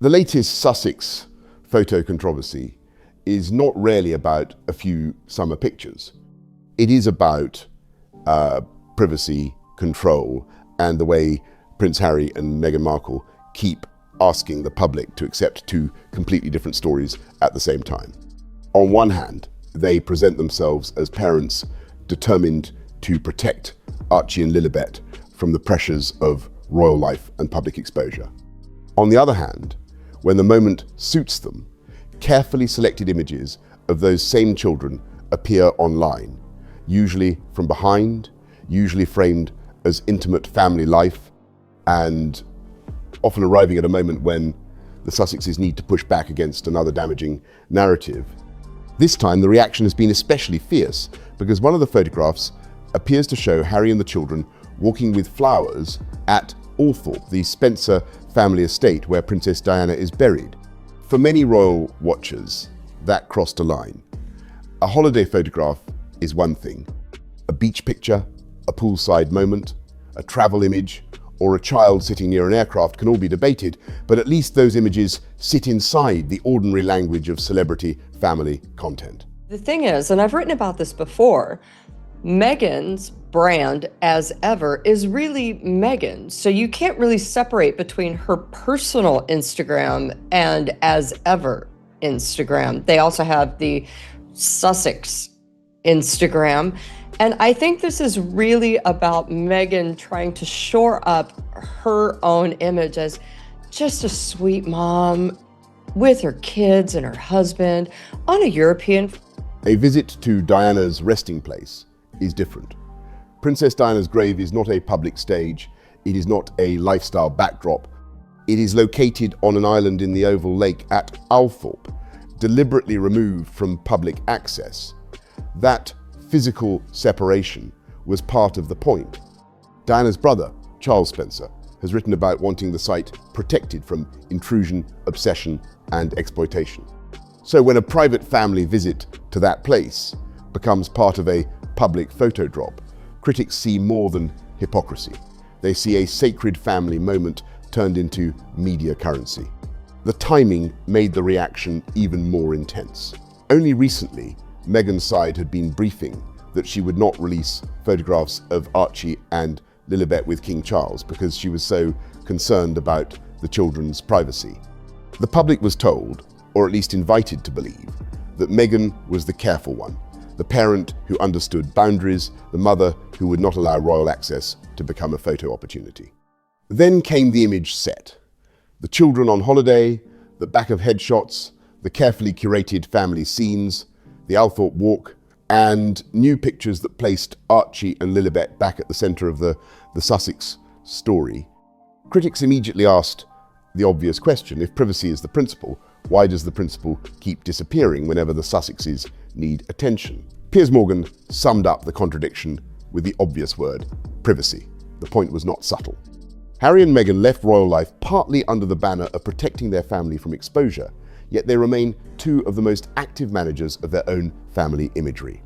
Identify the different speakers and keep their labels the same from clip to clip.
Speaker 1: The latest Sussex photo controversy is not really about a few summer pictures. It is about privacy, control, and the way Prince Harry and Meghan Markle keep asking the public to accept two completely different stories at the same time. On one hand, they present themselves as parents determined to protect Archie and Lilibet from the pressures of royal life and public exposure. On the other hand, when the moment suits them, carefully selected images of those same children appear online, usually from behind, usually framed as intimate family life, and often arriving at a moment when the Sussexes need to push back against another damaging narrative. This time the reaction has been especially fierce because one of the photographs appears to show Harry and the children walking with flowers at Althorp, the Spencer family estate where Princess Diana is buried. For many royal watchers, that crossed a line. A holiday photograph is one thing. A beach picture, a poolside moment, a travel image, or a child sitting near an aircraft can all be debated, but at least those images sit inside the ordinary language of celebrity family content.
Speaker 2: The thing is, and I've written about this before, Meghan's brand, as ever, is really Meghan. So you can't really separate between her personal Instagram and as ever Instagram. They also have the Sussex Instagram. And I think this is really about Meghan trying to shore up her own image as just a sweet mom with her kids and her husband on a European.
Speaker 1: A visit to Diana's resting place is different. Princess Diana's grave is not a public stage. It is not a lifestyle backdrop. It is located on an island in the Oval Lake at Althorp, deliberately removed from public access. That physical separation was part of the point. Diana's brother, Charles Spencer, has written about wanting the site protected from intrusion, obsession, and exploitation. So when a private family visit to that place becomes part of a public photo drop, critics see more than hypocrisy. They see a sacred family moment turned into media currency. The timing made the reaction even more intense. Only recently, Meghan's side had been briefing that she would not release photographs of Archie and Lilibet with King Charles because she was so concerned about the children's privacy. The public was told, or at least invited to believe, that Meghan was the careful one, the parent who understood boundaries, the mother who would not allow royal access to become a photo opportunity. Then came the image set. The children on holiday, the back of headshots, the carefully curated family scenes, the Althorp walk, and new pictures that placed Archie and Lilibet back at the center of the Sussex story. Critics immediately asked the obvious question: if privacy is the principle, why does the principle keep disappearing whenever the Sussexes need attention? Piers Morgan summed up the contradiction with the obvious word: privacy. The point was not subtle. Harry and Meghan left royal life partly under the banner of protecting their family from exposure, yet they remain two of the most active managers of their own family imagery.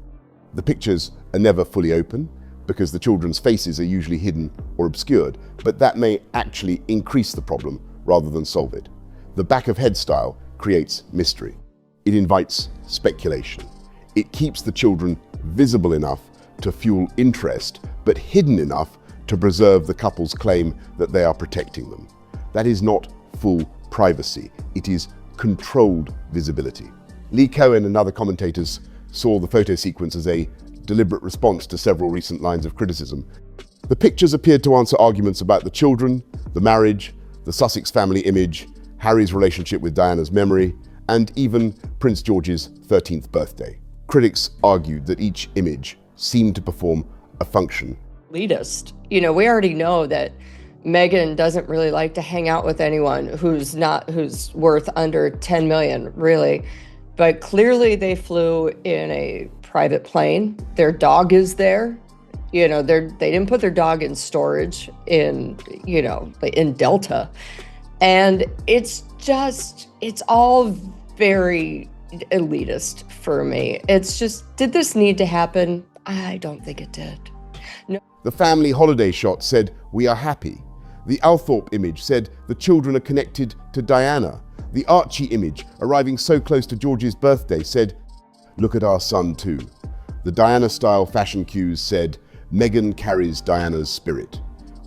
Speaker 1: The pictures are never fully open because the children's faces are usually hidden or obscured, but that may actually increase the problem rather than solve it. The back of head style creates mystery. It invites speculation. It keeps the children visible enough to fuel interest, but hidden enough to preserve the couple's claim that they are protecting them. That is not full privacy. It is controlled visibility. Lee Cohen and other commentators saw the photo sequence as a deliberate response to several recent lines of criticism. The pictures appeared to answer arguments about the children, the marriage, the Sussex family image, Harry's relationship with Diana's memory, and even Prince George's 13th birthday. Critics argued that each image seemed to perform a function.
Speaker 2: Elitist. We already know that Meghan doesn't really like to hang out with anyone who's worth under 10 million, really. But clearly they flew in a private plane. Their dog is there. They didn't put their dog in storage in Delta. And it's all very elitist for me. It's just, did this need to happen? I don't think it did. No.
Speaker 1: The family holiday shot said, "We are happy." The Althorp image said the children are connected to Diana. The Archie image, arriving so close to George's birthday, said, "Look at our son too." The Diana-style fashion cues said, "Meghan carries Diana's spirit,"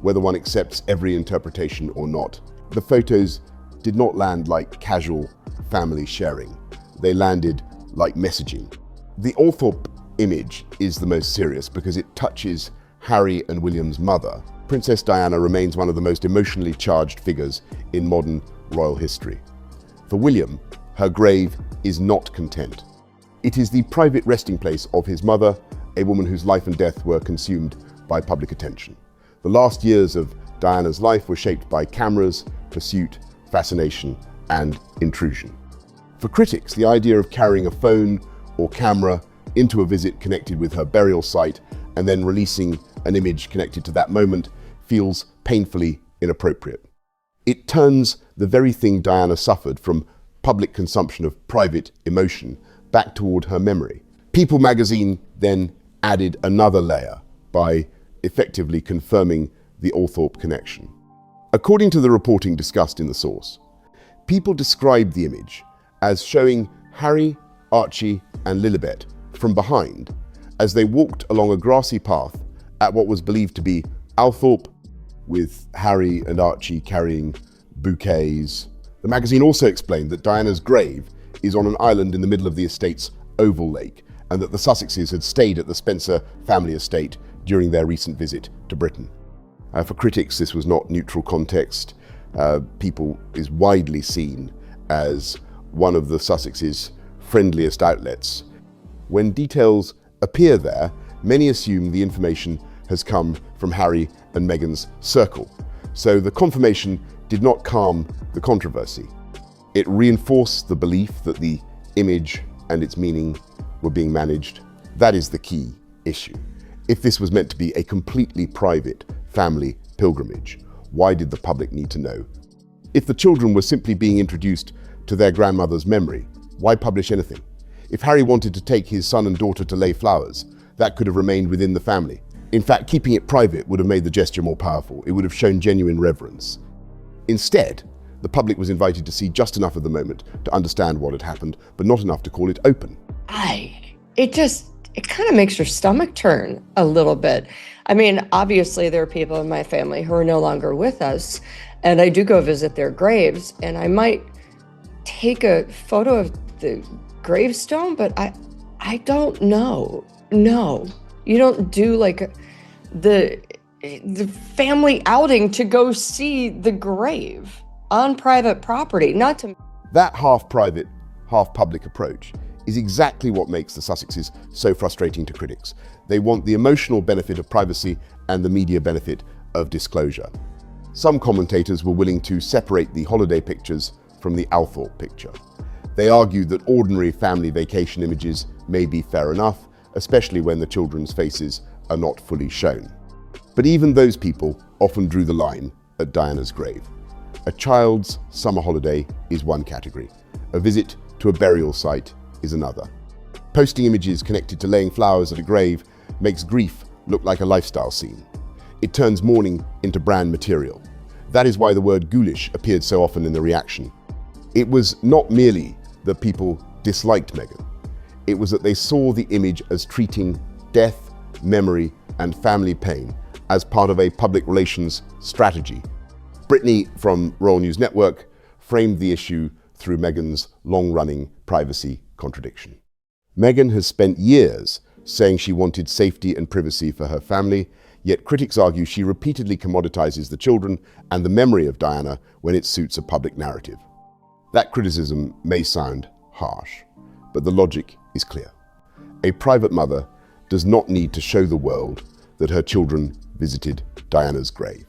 Speaker 1: whether one accepts every interpretation or not. The photos did not land like casual family sharing. They landed like messaging. The Althorp image is the most serious because it touches Harry and William's mother. Princess Diana remains one of the most emotionally charged figures in modern royal history. For William, her grave is not content. It is the private resting place of his mother, a woman whose life and death were consumed by public attention. The last years of Diana's life were shaped by cameras, pursuit, fascination, and intrusion. For critics, the idea of carrying a phone or camera into a visit connected with her burial site and then releasing an image connected to that moment feels painfully inappropriate. It turns the very thing Diana suffered from public consumption of private emotion back toward her memory. People magazine then added another layer by effectively confirming the Althorp connection. According to the reporting discussed in the source, people described the image as showing Harry, Archie, and Lilibet from behind as they walked along a grassy path at what was believed to be Althorp, with Harry and Archie carrying bouquets. The magazine also explained that Diana's grave is on an island in the middle of the estate's oval lake, and that the Sussexes had stayed at the Spencer family estate during their recent visit to Britain. For critics, this was not neutral context. People is widely seen as one of the Sussexes' friendliest outlets. When details appear there, many assume the information has come from Harry and Meghan's circle. So the confirmation did not calm the controversy. It reinforced the belief that the image and its meaning were being managed. That is the key issue. If this was meant to be a completely private family pilgrimage, why did the public need to know? If the children were simply being introduced to their grandmother's memory, why publish anything? If Harry wanted to take his son and daughter to lay flowers, that could have remained within the family. In fact, keeping it private would have made the gesture more powerful. It would have shown genuine reverence. Instead, the public was invited to see just enough of the moment to understand what had happened, but not enough to call it open.
Speaker 2: It kind of makes your stomach turn a little bit. I mean, obviously there are people in my family who are no longer with us, and I do go visit their graves, and I might take a photo of the gravestone, but I don't know. No, you don't do like the family outing to go see the grave on private property, not to...
Speaker 1: That half private, half public approach is exactly what makes the Sussexes so frustrating to critics. They want the emotional benefit of privacy and the media benefit of disclosure. Some commentators were willing to separate the holiday pictures from the Althorp picture. They argued that ordinary family vacation images may be fair enough, especially when the children's faces are not fully shown. But even those people often drew the line at Diana's grave. A child's summer holiday is one category. A visit to a burial site is another. Posting images connected to laying flowers at a grave makes grief look like a lifestyle scene. It turns mourning into brand material. That is why the word ghoulish appeared so often in the reaction. It was not merely that people disliked Meghan. It was that they saw the image as treating death, memory, and family pain as part of a public relations strategy. Brittany from Royal News Network framed the issue through Meghan's long-running privacy contradiction. Meghan has spent years saying she wanted safety and privacy for her family, yet critics argue she repeatedly commoditizes the children and the memory of Diana when it suits a public narrative. That criticism may sound harsh, but the logic is clear. A private mother does not need to show the world that her children visited Diana's grave.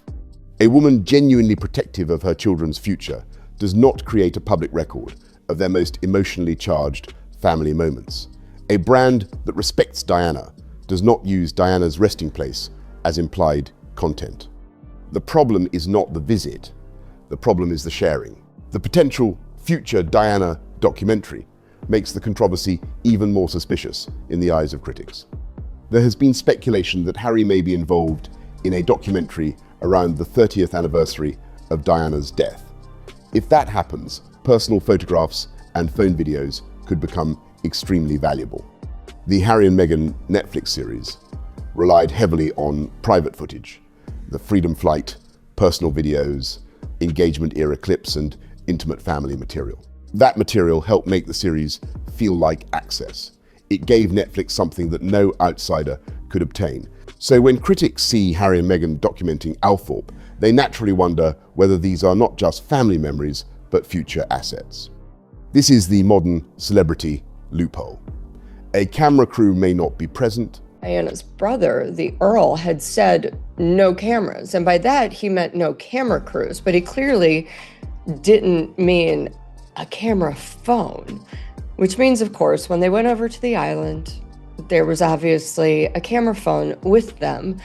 Speaker 1: A woman genuinely protective of her children's future does not create a public record of their most emotionally charged family moments. A brand that respects Diana does not use Diana's resting place as implied content. The problem is not the visit. The problem is the sharing. The potential future Diana documentary makes the controversy even more suspicious in the eyes of critics. There has been speculation that Harry may be involved in a documentary around the 30th anniversary of Diana's death. If that happens, personal photographs and phone videos could become extremely valuable. The Harry and Meghan Netflix series relied heavily on private footage, the freedom flight, personal videos, engagement-era clips, and intimate family material. That material helped make the series feel like access. It gave Netflix something that no outsider could obtain. So when critics see Harry and Meghan documenting Althorp, they naturally wonder whether these are not just family memories, but future assets. This is the modern celebrity loophole. A camera crew may not be present.
Speaker 2: Diana's brother, the Earl, had said no cameras. And by that, he meant no camera crews, but he clearly didn't mean a camera phone, which means, of course, when they went over to the island, there was obviously a camera phone with them.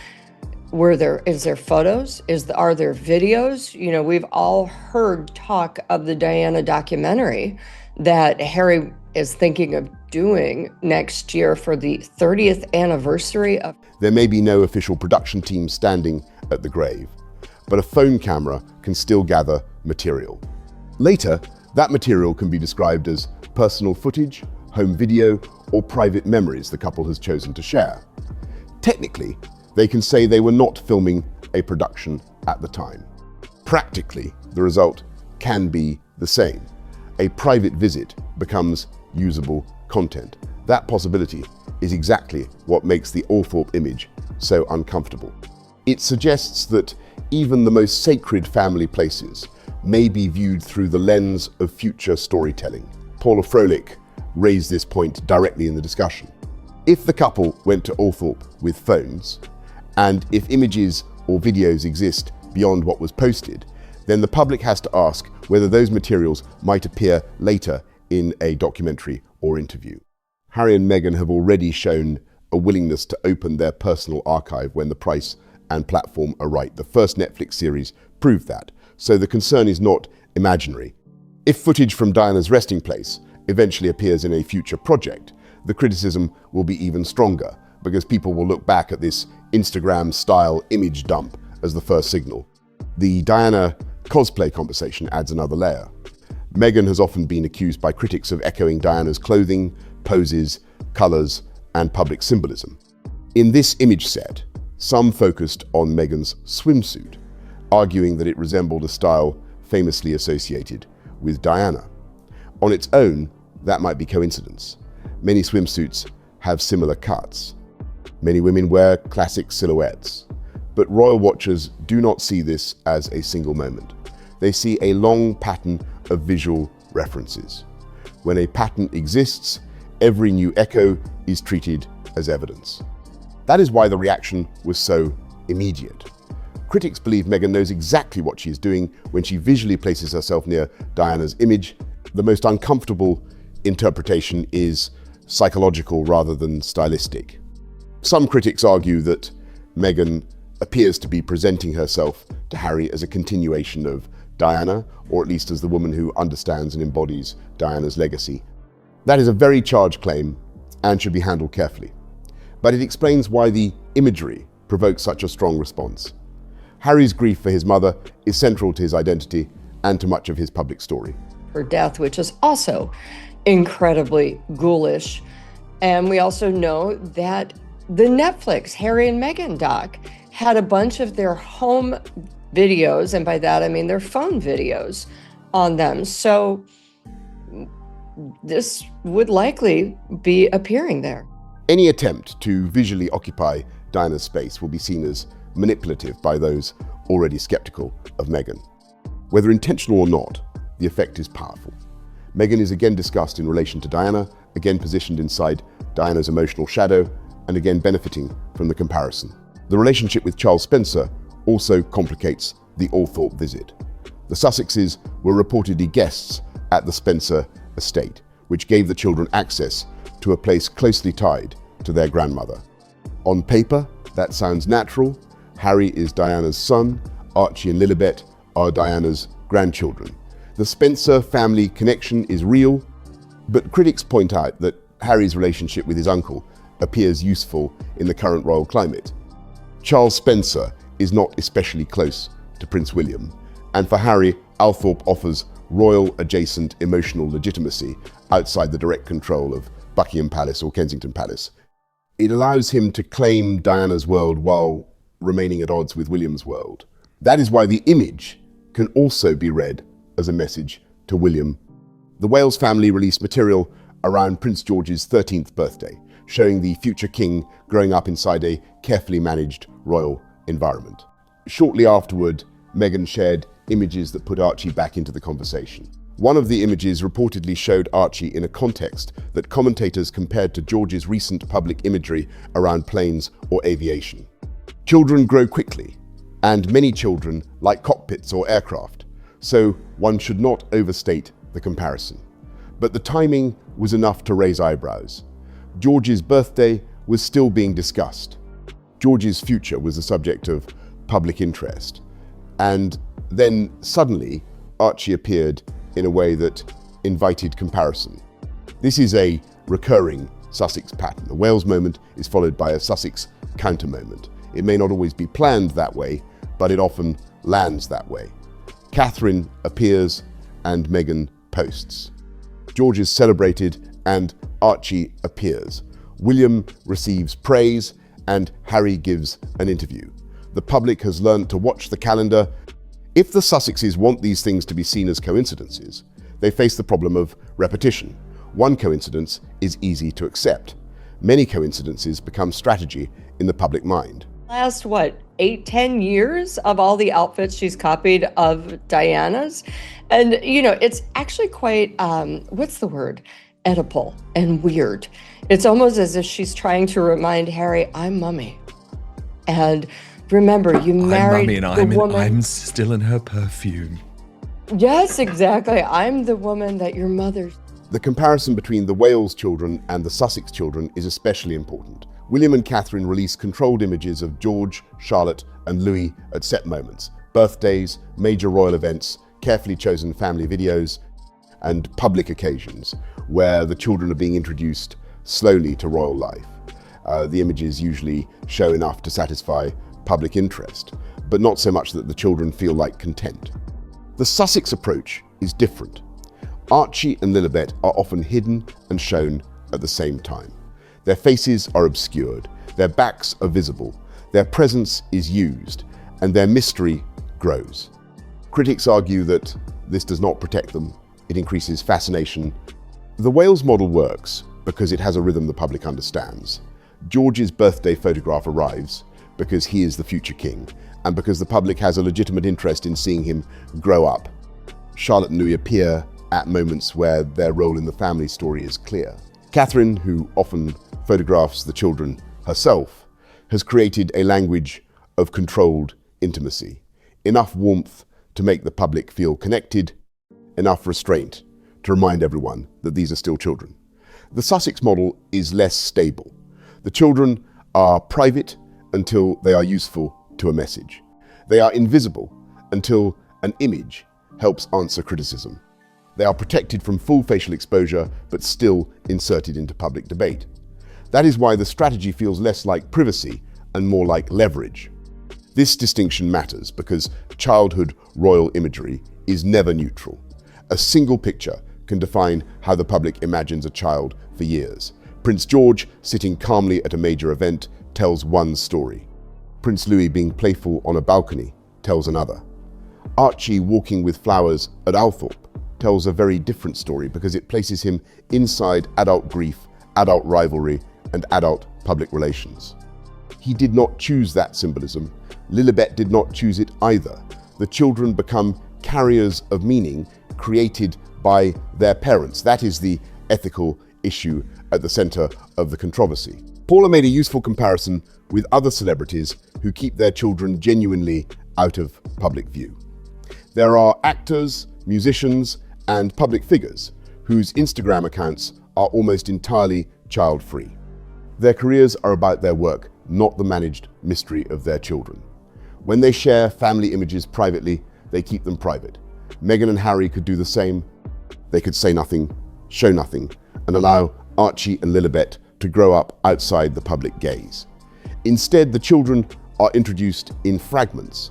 Speaker 2: Is there photos? Are there videos? You know, we've all heard talk of the Diana documentary that Harry is thinking of doing next year for the 30th anniversary of.
Speaker 1: There may be no official production team standing at the grave, but a phone camera can still gather material. Later, that material can be described as personal footage, home video, or private memories the couple has chosen to share. Technically, they can say they were not filming a production at the time. Practically, the result can be the same. A private visit becomes usable content. That possibility is exactly what makes the Althorp image so uncomfortable. It suggests that even the most sacred family places may be viewed through the lens of future storytelling. Paula Froelich raised this point directly in the discussion. If the couple went to Althorp with phones, and if images or videos exist beyond what was posted, then the public has to ask whether those materials might appear later in a documentary or interview. Harry and Meghan have already shown a willingness to open their personal archive when the price and platform are right. The first Netflix series proved that, so the concern is not imaginary. If footage from Diana's resting place eventually appears in a future project, the criticism will be even stronger, because people will look back at this Instagram-style image dump as the first signal. The Diana cosplay conversation adds another layer. Meghan has often been accused by critics of echoing Diana's clothing, poses, colors, and public symbolism. In this image set, some focused on Meghan's swimsuit, arguing that it resembled a style famously associated with Diana. On its own, that might be coincidence. Many swimsuits have similar cuts. Many women wear classic silhouettes. But royal watchers do not see this as a single moment. They see a long pattern of visual references. When a pattern exists, every new echo is treated as evidence. That is why the reaction was so immediate. Critics believe Meghan knows exactly what she is doing when she visually places herself near Diana's image. The most uncomfortable interpretation is psychological rather than stylistic. Some critics argue that Meghan appears to be presenting herself to Harry as a continuation of Diana, or at least as the woman who understands and embodies Diana's legacy. That is a very charged claim and should be handled carefully. But it explains why the imagery provokes such a strong response. Harry's grief for his mother is central to his identity and to much of his public story.
Speaker 2: Her death, which is also incredibly ghoulish. And we also know that the Netflix Harry and Meghan doc had a bunch of their home videos, and by that I mean their phone videos on them. So this would likely be appearing there.
Speaker 1: Any attempt to visually occupy Diana's space will be seen as manipulative by those already skeptical of Meghan. Whether intentional or not, the effect is powerful. Meghan is again discussed in relation to Diana, again positioned inside Diana's emotional shadow, and again benefiting from the comparison. The relationship with Charles Spencer also complicates the Althorp visit. The Sussexes were reportedly guests at the Spencer estate, which gave the children access to a place closely tied to their grandmother. On paper, that sounds natural. Harry is Diana's son, Archie and Lilibet are Diana's grandchildren. The Spencer family connection is real, but critics point out that Harry's relationship with his uncle appears useful in the current royal climate. Charles Spencer is not especially close to Prince William, and for Harry, Althorp offers royal-adjacent emotional legitimacy outside the direct control of Buckingham Palace or Kensington Palace. It allows him to claim Diana's world while remaining at odds with William's world. That is why the image can also be read as a message to William. The Wales family released material around Prince George's 13th birthday, showing the future king growing up inside a carefully managed royal environment. Shortly afterward, Meghan shared images that put Archie back into the conversation. One of the images reportedly showed Archie in a context that commentators compared to George's recent public imagery around planes or aviation. Children grow quickly, and many children like cockpits or aircraft, so one should not overstate the comparison. But the timing was enough to raise eyebrows. George's birthday was still being discussed. George's future was the subject of public interest. And then suddenly, Archie appeared in a way that invited comparison. This is a recurring Sussex pattern. A Wales moment is followed by a Sussex counter moment. It may not always be planned that way, but it often lands that way. Catherine appears and Meghan posts. George is celebrated and Archie appears. William receives praise and Harry gives an interview. The public has learned to watch the calendar. If the Sussexes want these things to be seen as coincidences, they face the problem of repetition. One coincidence is easy to accept. Many coincidences become strategy in the public mind.
Speaker 2: Last, 8-10 years of all the outfits she's copied of Diana's. And, it's actually quite, what's the word? Oedipal and weird. It's almost as if she's trying to remind Harry, I'm mummy. And remember, you married the woman.
Speaker 3: I'm still in her perfume.
Speaker 2: Yes, exactly. I'm the woman that your mother.
Speaker 1: The comparison between the Wales children and the Sussex children is especially important. William and Catherine released controlled images of George, Charlotte, and Louis at set moments, birthdays, major royal events, carefully chosen family videos, and public occasions where the children are being introduced slowly to royal life. The images usually show enough to satisfy public interest, but not so much that the children feel like content. The Sussex approach is different. Archie and Lilibet are often hidden and shown at the same time. Their faces are obscured, their backs are visible, their presence is used, and their mystery grows. Critics argue that this does not protect them, it increases fascination. The Wales model works because it has a rhythm the public understands. George's birthday photograph arrives because he is the future king, and because the public has a legitimate interest in seeing him grow up. Charlotte and Louis appear at moments where their role in the family story is clear. Catherine, who often photographs the children herself, has created a language of controlled intimacy. Enough warmth to make the public feel connected, enough restraint to remind everyone that these are still children. The Sussex model is less stable. The children are private until they are useful to a message. They are invisible until an image helps answer criticism. They are protected from full facial exposure, but still inserted into public debate. That is why the strategy feels less like privacy and more like leverage. This distinction matters because childhood royal imagery is never neutral. A single picture can define how the public imagines a child for years. Prince George, sitting calmly at a major event, tells one story. Prince Louis being playful on a balcony tells another. Archie walking with flowers at Althorp tells a very different story because it places him inside adult grief, adult rivalry, and adult public relations. He did not choose that symbolism. Lilibet did not choose it either. The children become carriers of meaning created by their parents. That is the ethical issue at the center of the controversy. Paula made a useful comparison with other celebrities who keep their children genuinely out of public view. There are actors, musicians, and public figures whose Instagram accounts are almost entirely child-free. Their careers are about their work, not the managed mystery of their children. When they share family images privately, they keep them private. Meghan and Harry could do the same. They could say nothing, show nothing, and allow Archie and Lilibet to grow up outside the public gaze. Instead, the children are introduced in fragments.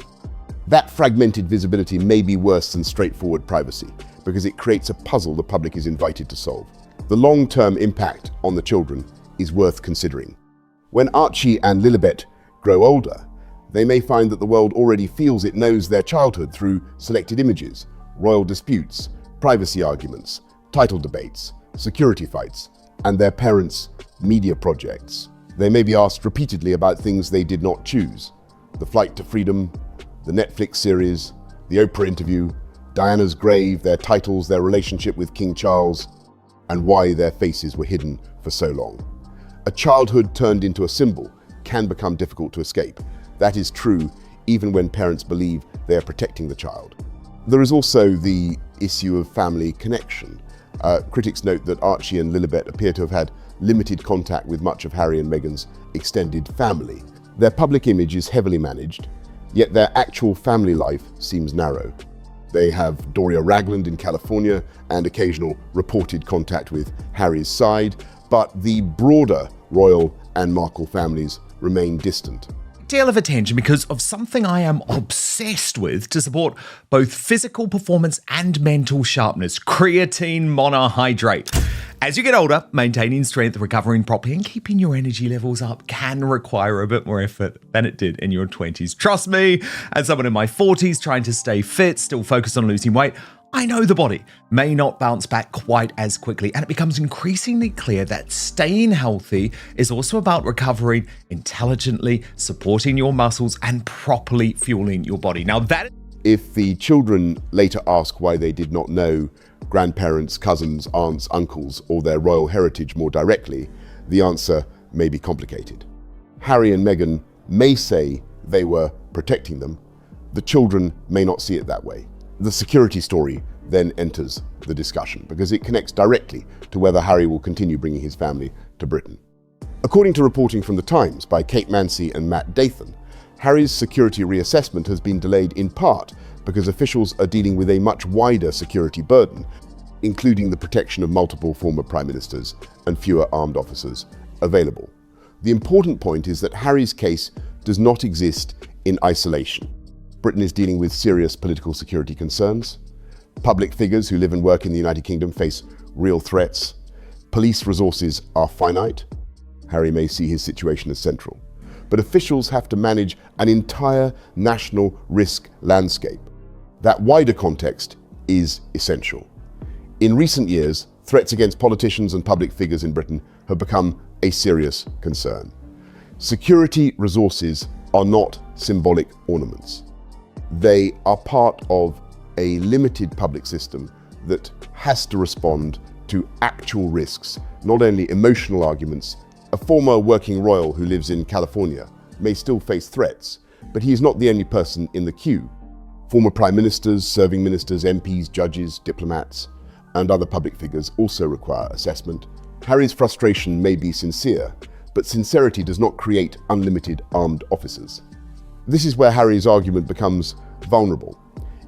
Speaker 1: That fragmented visibility may be worse than straightforward privacy, because it creates a puzzle the public is invited to solve. The long-term impact on the children is worth considering. When Archie and Lilibet grow older, they may find that the world already feels it knows their childhood through selected images, royal disputes, privacy arguments, title debates, security fights, and their parents' media projects. They may be asked repeatedly about things they did not choose: the flight to freedom, the Netflix series, the Oprah interview, Diana's grave, their titles, their relationship with King Charles, and why their faces were hidden for so long. A childhood turned into a symbol can become difficult to escape. That is true even when parents believe they are protecting the child. There is also the issue of family connection. Critics note that Archie and Lilibet appear to have had limited contact with much of Harry and Meghan's extended family. Their public image is heavily managed, yet their actual family life seems narrow. They have Doria Ragland in California and occasional reported contact with Harry's side, but the broader royal and Markle families remain distant.
Speaker 3: Deal of attention because of something I am obsessed with to support both physical performance and mental sharpness: creatine monohydrate. As you get older, maintaining strength, recovering properly, and keeping your energy levels up can require a bit more effort than it did in your 20s. Trust me, as someone in my 40s trying to stay fit, still focused on losing weight, I know the body may not bounce back quite as quickly, and it becomes increasingly clear that staying healthy is also about recovering intelligently, supporting your muscles, and properly fueling your body. Now that...
Speaker 1: If the children later ask why they did not know grandparents, cousins, aunts, uncles, or their royal heritage more directly, the answer may be complicated. Harry and Meghan may say they were protecting them. The children may not see it that way. The security story then enters the discussion because it connects directly to whether Harry will continue bringing his family to Britain. According to reporting from The Times by Kate Mansi and Matt Dathan, Harry's security reassessment has been delayed in part because officials are dealing with a much wider security burden, including the protection of multiple former prime ministers and fewer armed officers available. The important point is that Harry's case does not exist in isolation. Britain is dealing with serious political security concerns. Public figures who live and work in the United Kingdom face real threats. Police resources are finite. Harry may see his situation as central. But officials have to manage an entire national risk landscape. That wider context is essential. In recent years, threats against politicians and public figures in Britain have become a serious concern. Security resources are not symbolic ornaments. They are part of a limited public system that has to respond to actual risks, not only emotional arguments. A former working royal who lives in California may still face threats, but he is not the only person in the queue. Former prime ministers, serving ministers, MPs, judges, diplomats, and other public figures also require assessment. Harry's frustration may be sincere, but sincerity does not create unlimited armed officers. This is where Harry's argument becomes vulnerable.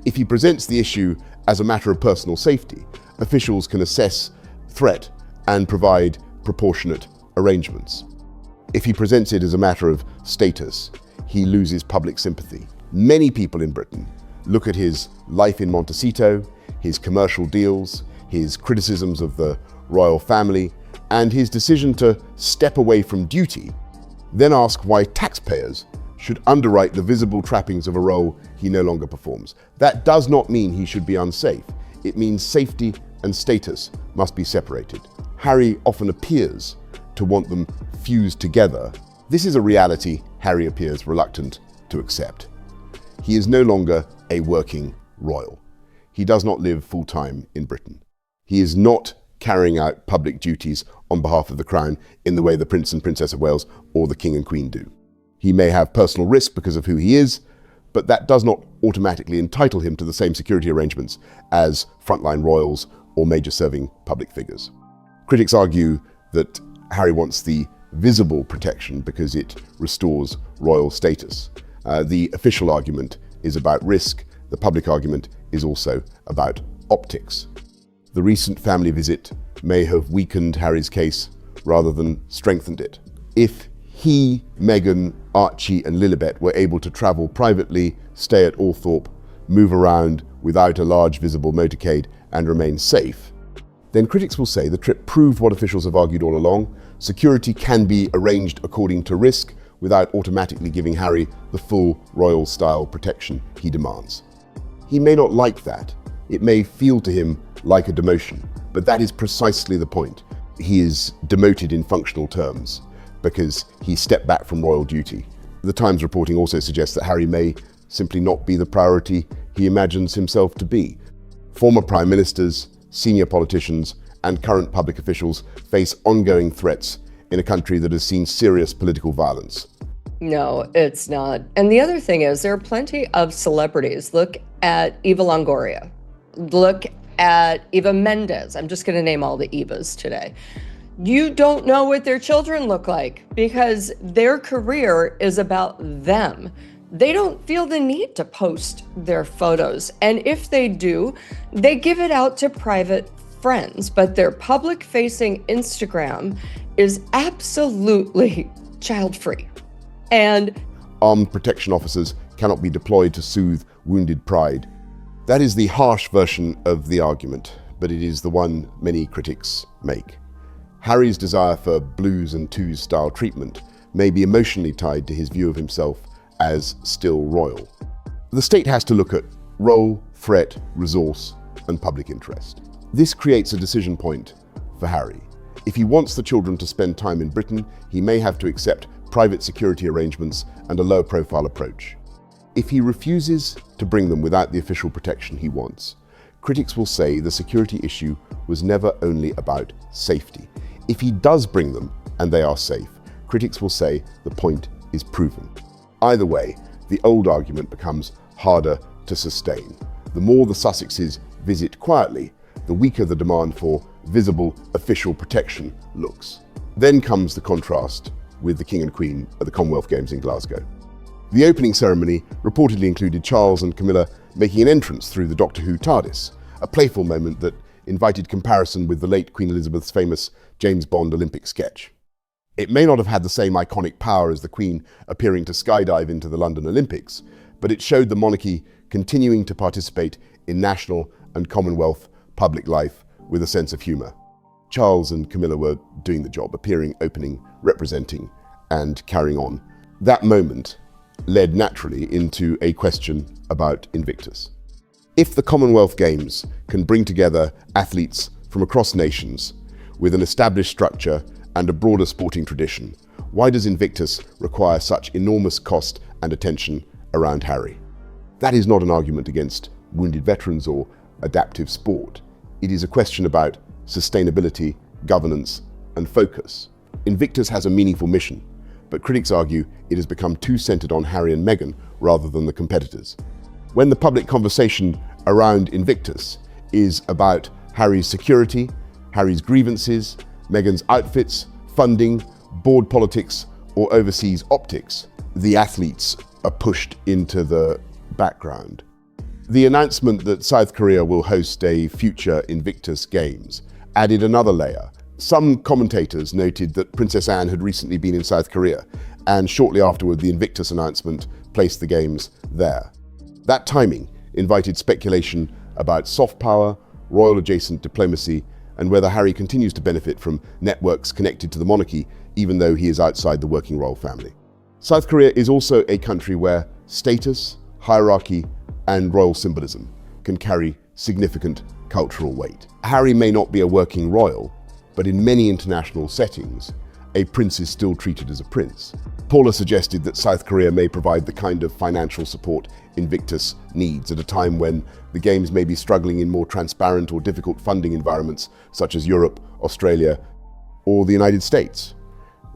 Speaker 1: If he presents the issue as a matter of personal safety, officials can assess threat and provide proportionate arrangements. If he presents it as a matter of status, he loses public sympathy. Many people in Britain look at his life in Montecito, his commercial deals, his criticisms of the royal family, and his decision to step away from duty, then ask why taxpayers should underwrite the visible trappings of a role he no longer performs. That does not mean he should be unsafe. It means safety and status must be separated. Harry often appears to want them fused together. This is a reality Harry appears reluctant to accept. He is no longer a working royal. He does not live full-time in Britain. He is not carrying out public duties on behalf of the Crown in the way the Prince and Princess of Wales or the King and Queen do. He may have personal risk because of who he is, but that does not automatically entitle him to the same security arrangements as frontline royals or major serving public figures. Critics argue that Harry wants the visible protection because it restores royal status. The official argument is about risk. The public argument is also about optics. The recent family visit may have weakened Harry's case rather than strengthened it. If he, Meghan, Archie and Lilibet were able to travel privately, stay at Althorp, move around without a large visible motorcade, and remain safe, then critics will say the trip proved what officials have argued all along: security can be arranged according to risk without automatically giving Harry the full royal-style protection he demands. He may not like that. It may feel to him like a demotion, but that is precisely the point. He is demoted in functional terms because he stepped back from royal duty. The Times reporting also suggests that Harry may simply not be the priority he imagines himself to be. Former prime ministers, senior politicians, and current public officials face ongoing threats in a country that has seen serious political violence.
Speaker 2: No, it's not. And the other thing is, there are plenty of celebrities. Look at Eva Longoria. Look at Eva Mendes. I'm just going to name all the Evas today. You don't know what their children look like because their career is about them. They don't feel the need to post their photos. And if they do, they give it out to private friends. But their public-facing Instagram is absolutely child-free. And
Speaker 1: armed protection officers cannot be deployed to soothe wounded pride. That is the harsh version of the argument, but it is the one many critics make. Harry's desire for blues and twos style treatment may be emotionally tied to his view of himself as still royal. The state has to look at role, threat, resource, and public interest. This creates a decision point for Harry. If he wants the children to spend time in Britain, he may have to accept private security arrangements and a low-profile approach. If he refuses to bring them without the official protection he wants, critics will say the security issue was never only about safety. If he does bring them and they are safe, critics will say the point is proven. Either way, the old argument becomes harder to sustain. The more the Sussexes visit quietly, the weaker the demand for visible official protection looks. Then comes the contrast with the King and Queen at the Commonwealth Games in Glasgow. The opening ceremony reportedly included Charles and Camilla making an entrance through the Doctor Who TARDIS, a playful moment that invited comparison with the late Queen Elizabeth's famous James Bond Olympic sketch. It may not have had the same iconic power as the Queen appearing to skydive into the London Olympics, but it showed the monarchy continuing to participate in national and Commonwealth public life with a sense of humour. Charles and Camilla were doing the job, appearing, opening, representing, and carrying on. That moment led naturally into a question about Invictus. If the Commonwealth Games can bring together athletes from across nations with an established structure and a broader sporting tradition, why does Invictus require such enormous cost and attention around Harry? That is not an argument against wounded veterans or adaptive sport. It is a question about sustainability, governance, and focus. Invictus has a meaningful mission, but critics argue it has become too centered on Harry and Meghan rather than the competitors. When the public conversation around Invictus is about Harry's security, Harry's grievances, Meghan's outfits, funding, board politics, or overseas optics, the athletes are pushed into the background. The announcement that South Korea will host a future Invictus Games added another layer. Some commentators noted that Princess Anne had recently been in South Korea, and shortly afterward the Invictus announcement placed the Games there. That timing invited speculation about soft power, royal-adjacent diplomacy, and whether Harry continues to benefit from networks connected to the monarchy, even though he is outside the working royal family. South Korea is also a country where status, hierarchy, and royal symbolism can carry significant cultural weight. Harry may not be a working royal, but in many international settings, a prince is still treated as a prince. Paula suggested that South Korea may provide the kind of financial support Invictus needs at a time when the Games may be struggling in more transparent or difficult funding environments such as Europe, Australia, or the United States.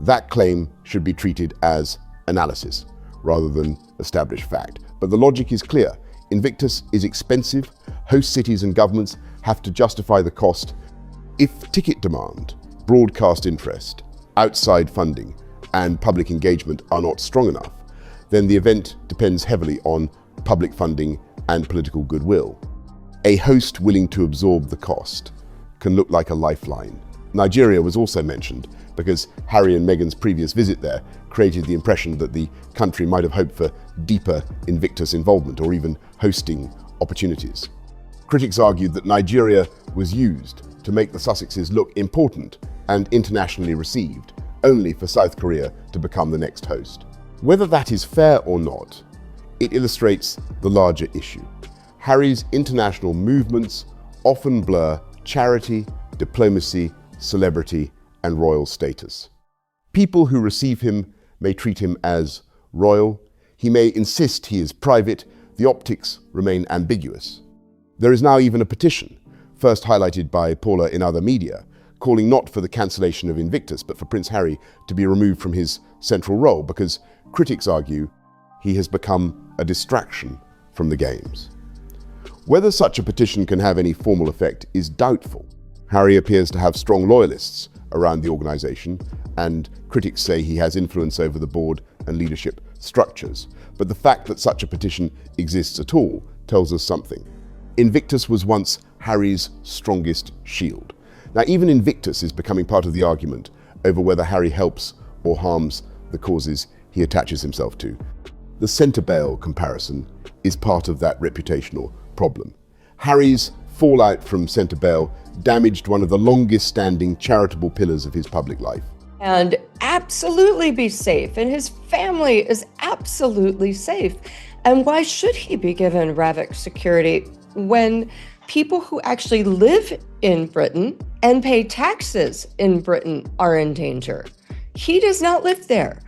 Speaker 1: That claim should be treated as analysis rather than established fact. But the logic is clear. Invictus is expensive. Host cities and governments have to justify the cost. If ticket demand, broadcast interest, outside funding, and public engagement are not strong enough, then the event depends heavily on public funding and political goodwill. A host willing to absorb the cost can look like a lifeline, Nigeria was also mentioned because Harry and Meghan's previous visit there created the impression that the country might have hoped for deeper Invictus involvement or even hosting opportunities. Critics argued that Nigeria was used to make the Sussexes look important and internationally received, only for South Korea to become the next host. Whether that is fair or not, it illustrates the larger issue. Harry's international movements often blur charity, diplomacy, celebrity, and royal status. People who receive him may treat him as royal. He may insist he is private. The optics remain ambiguous. There is now even a petition, first highlighted by Paula in other media, calling not for the cancellation of Invictus, but for Prince Harry to be removed from his central role, because critics argue he has become a distraction from the Games. Whether such a petition can have any formal effect is doubtful. Harry appears to have strong loyalists around the organisation, and critics say he has influence over the board and leadership structures. But the fact that such a petition exists at all tells us something. Invictus was once Harry's strongest shield. Now, even Invictus is becoming part of the argument over whether Harry helps or harms the causes he attaches himself to. The centre bail comparison is part of that reputational problem. Harry's fallout from centre bail damaged one of the longest-standing charitable pillars of his public life.
Speaker 2: And absolutely be safe, and his family is absolutely safe. And why should he be given RAVIC security when people who actually live in Britain and pay taxes in Britain are in danger? He does not live there.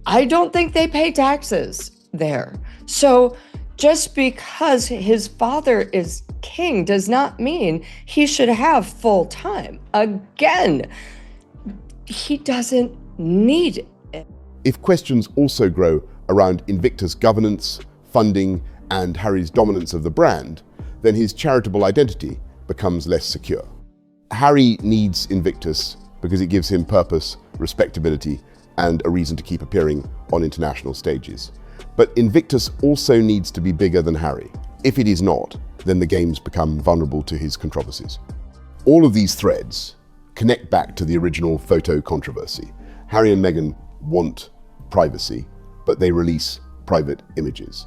Speaker 2: I don't think they pay taxes there. So just because his father is king does not mean he should have full time. Again, he doesn't need it.
Speaker 1: If questions also grow around Invictus governance, funding, and Harry's dominance of the brand, then his charitable identity becomes less secure. Harry needs Invictus because it gives him purpose, respectability, and a reason to keep appearing on international stages. But Invictus also needs to be bigger than Harry. If it is not, then the Games become vulnerable to his controversies. All of these threads connect back to the original photo controversy. Harry and Meghan want privacy, but they release private images.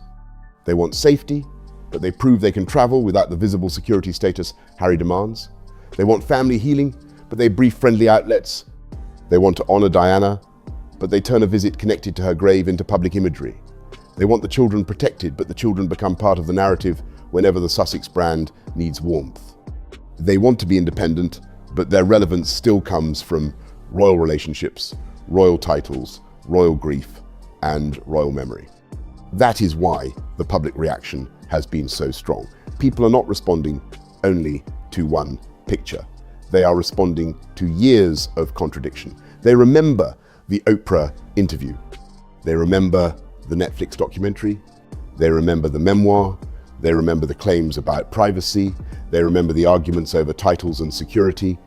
Speaker 1: They want safety, but they prove they can travel without the visible security status Harry demands. They want family healing, but they brief friendly outlets. They want to honor Diana, but they turn a visit connected to her grave into public imagery. They want the children protected, but the children become part of the narrative whenever the Sussex brand needs warmth. They want to be independent, but their relevance still comes from royal relationships, royal titles, royal grief, and royal memory. That is why the public reaction has been so strong. People are not responding only to one picture. They are responding to years of contradiction. They remember the Oprah interview. They remember the Netflix documentary. They remember the memoir. They remember the claims about privacy. They remember the arguments over titles and security.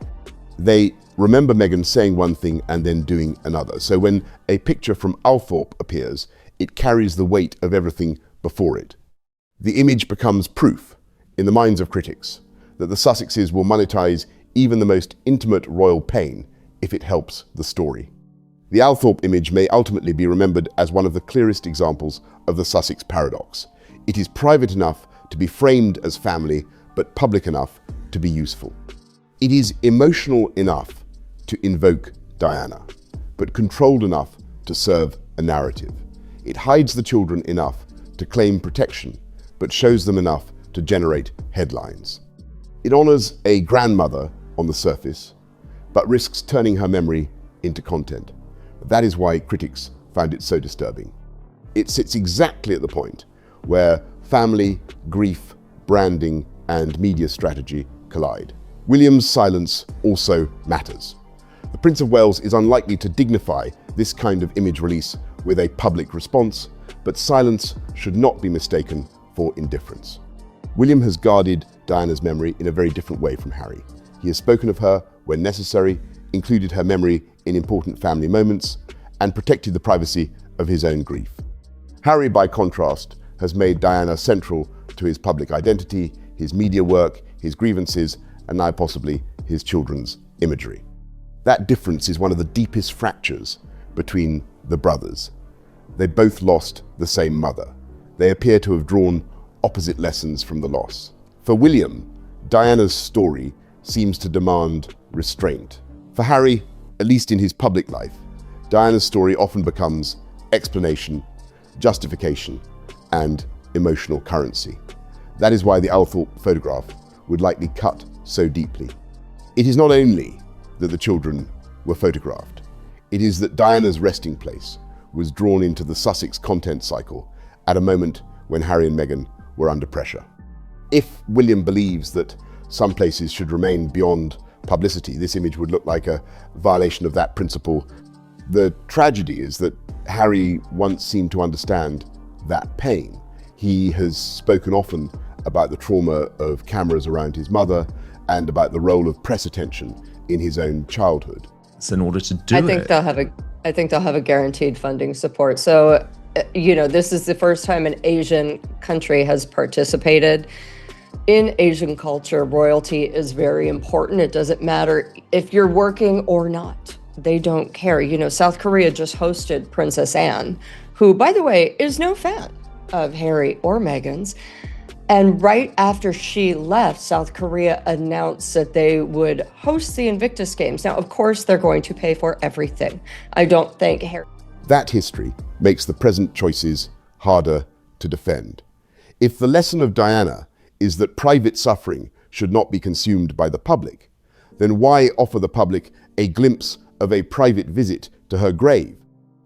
Speaker 1: They remember Meghan saying one thing and then doing another. So when a picture from Althorp appears, it carries the weight of everything before it. The image becomes proof, in the minds of critics, that the Sussexes will monetize even the most intimate royal pain if it helps the story. The Althorp image may ultimately be remembered as one of the clearest examples of the Sussex paradox. It is private enough to be framed as family, but public enough to be useful. It is emotional enough to invoke Diana, but controlled enough to serve a narrative. It hides the children enough to claim protection, but shows them enough to generate headlines. It honors a grandmother on the surface, but risks turning her memory into content. That is why critics found it so disturbing. It sits exactly at the point where family, grief, branding, and media strategy collide. William's silence also matters. The Prince of Wales is unlikely to dignify this kind of image release with a public response, but silence should not be mistaken for indifference. William has guarded Diana's memory in a very different way from Harry. He has spoken of her when necessary, included her memory in important family moments, and protected the privacy of his own grief. Harry, by contrast, has made Diana central to his public identity, his media work, his grievances, and now possibly his children's imagery. That difference is one of the deepest fractures between the brothers. They both lost the same mother. They appear to have drawn opposite lessons from the loss. For William, Diana's story seems to demand restraint. For Harry, at least in his public life, Diana's story often becomes explanation, justification, and emotional currency. That is why the Althorp photograph would likely cut so deeply. It is not only that the children were photographed, it is that Diana's resting place was drawn into the Sussex content cycle at a moment when Harry and Meghan were under pressure. If William believes that some places should remain beyond publicity, this image would look like a violation of that principle. The tragedy is that Harry once seemed to understand that pain. He has spoken often about the trauma of cameras around his mother and about the role of press attention in his own childhood.
Speaker 3: So in order to do
Speaker 2: I think they'll have a guaranteed funding support. So, this is the first time an Asian country has participated. In Asian culture, royalty is very important. It doesn't matter if you're working or not. They don't care. South Korea just hosted Princess Anne, who, by the way, is no fan of Harry or Meghan's. And right after she left, South Korea announced that they would host the Invictus Games. Now, of course, they're going to pay for everything. I don't think Harry...
Speaker 1: That history makes the present choices harder to defend. If the lesson of Diana is that private suffering should not be consumed by the public, then why offer the public a glimpse of a private visit to her grave?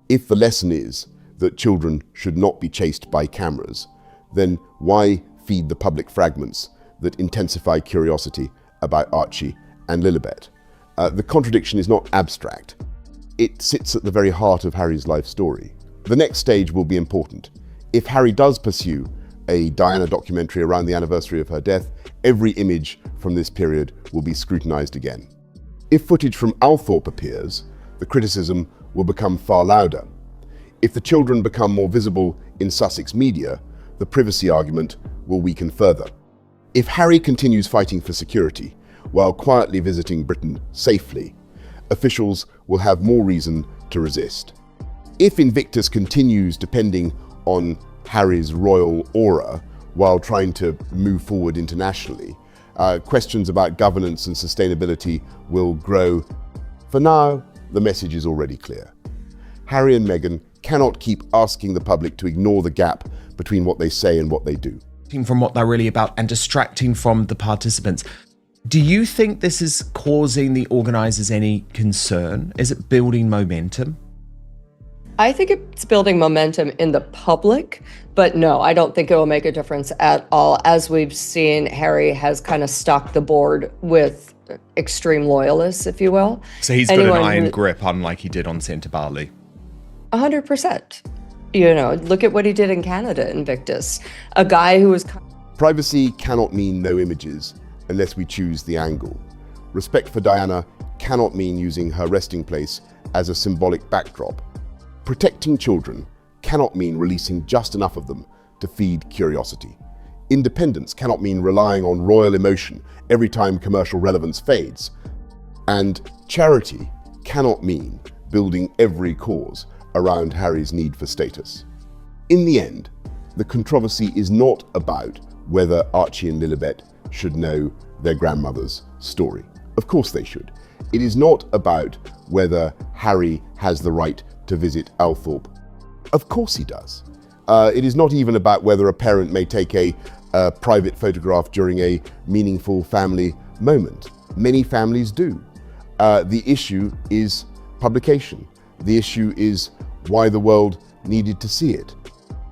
Speaker 1: If the lesson is that children should not be chased by cameras, then why feed the public fragments that intensify curiosity about Archie and Lilibet? The contradiction is not abstract. It sits at the very heart of Harry's life story. The next stage will be important. If Harry does pursue a Diana documentary around the anniversary of her death, every image from this period will be scrutinized again. If footage from Althorp appears, the criticism will become far louder. If the children become more visible in Sussex media, the privacy argument will weaken further. If Harry continues fighting for security while quietly visiting Britain safely, officials will have more reason to resist. If Invictus continues depending on Harry's royal aura while trying to move forward internationally, questions about governance and sustainability will grow. For now, the message is already clear. Harry and Meghan cannot keep asking the public to ignore the gap between what they say and what they do.
Speaker 3: From what they're really about and distracting from the participants. Do you think this is causing the organisers any concern? Is it building momentum?
Speaker 2: I think it's building momentum in the public, but no, I don't think it will make a difference at all. As we've seen, Harry has kind of stocked the board with extreme loyalists, if you will.
Speaker 3: So he's got an iron grip, unlike he did on Centre Barley.
Speaker 2: 100%. Look at what he did in Canada, Invictus. A guy who was...
Speaker 1: Privacy cannot mean no images unless we choose the angle. Respect for Diana cannot mean using her resting place as a symbolic backdrop. Protecting children cannot mean releasing just enough of them to feed curiosity. Independence cannot mean relying on royal emotion every time commercial relevance fades. And charity cannot mean building every cause around Harry's need for status. In the end, the controversy is not about whether Archie and Lilibet should know their grandmother's story. Of course they should. It is not about whether Harry has the right to visit Althorp. Of course he does. It is not even about whether a parent may take a private photograph during a meaningful family moment. Many families do. The issue is publication. The issue is why the world needed to see it.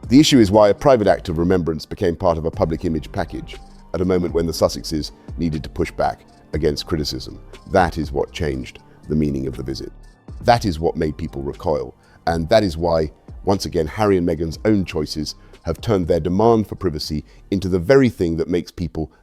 Speaker 1: The issue is why a private act of remembrance became part of a public image package at a moment when the Sussexes needed to push back against criticism. That is what changed the meaning of the visit. That is what made people recoil. And that is why, once again, Harry and Meghan's own choices have turned their demand for privacy into the very thing that makes people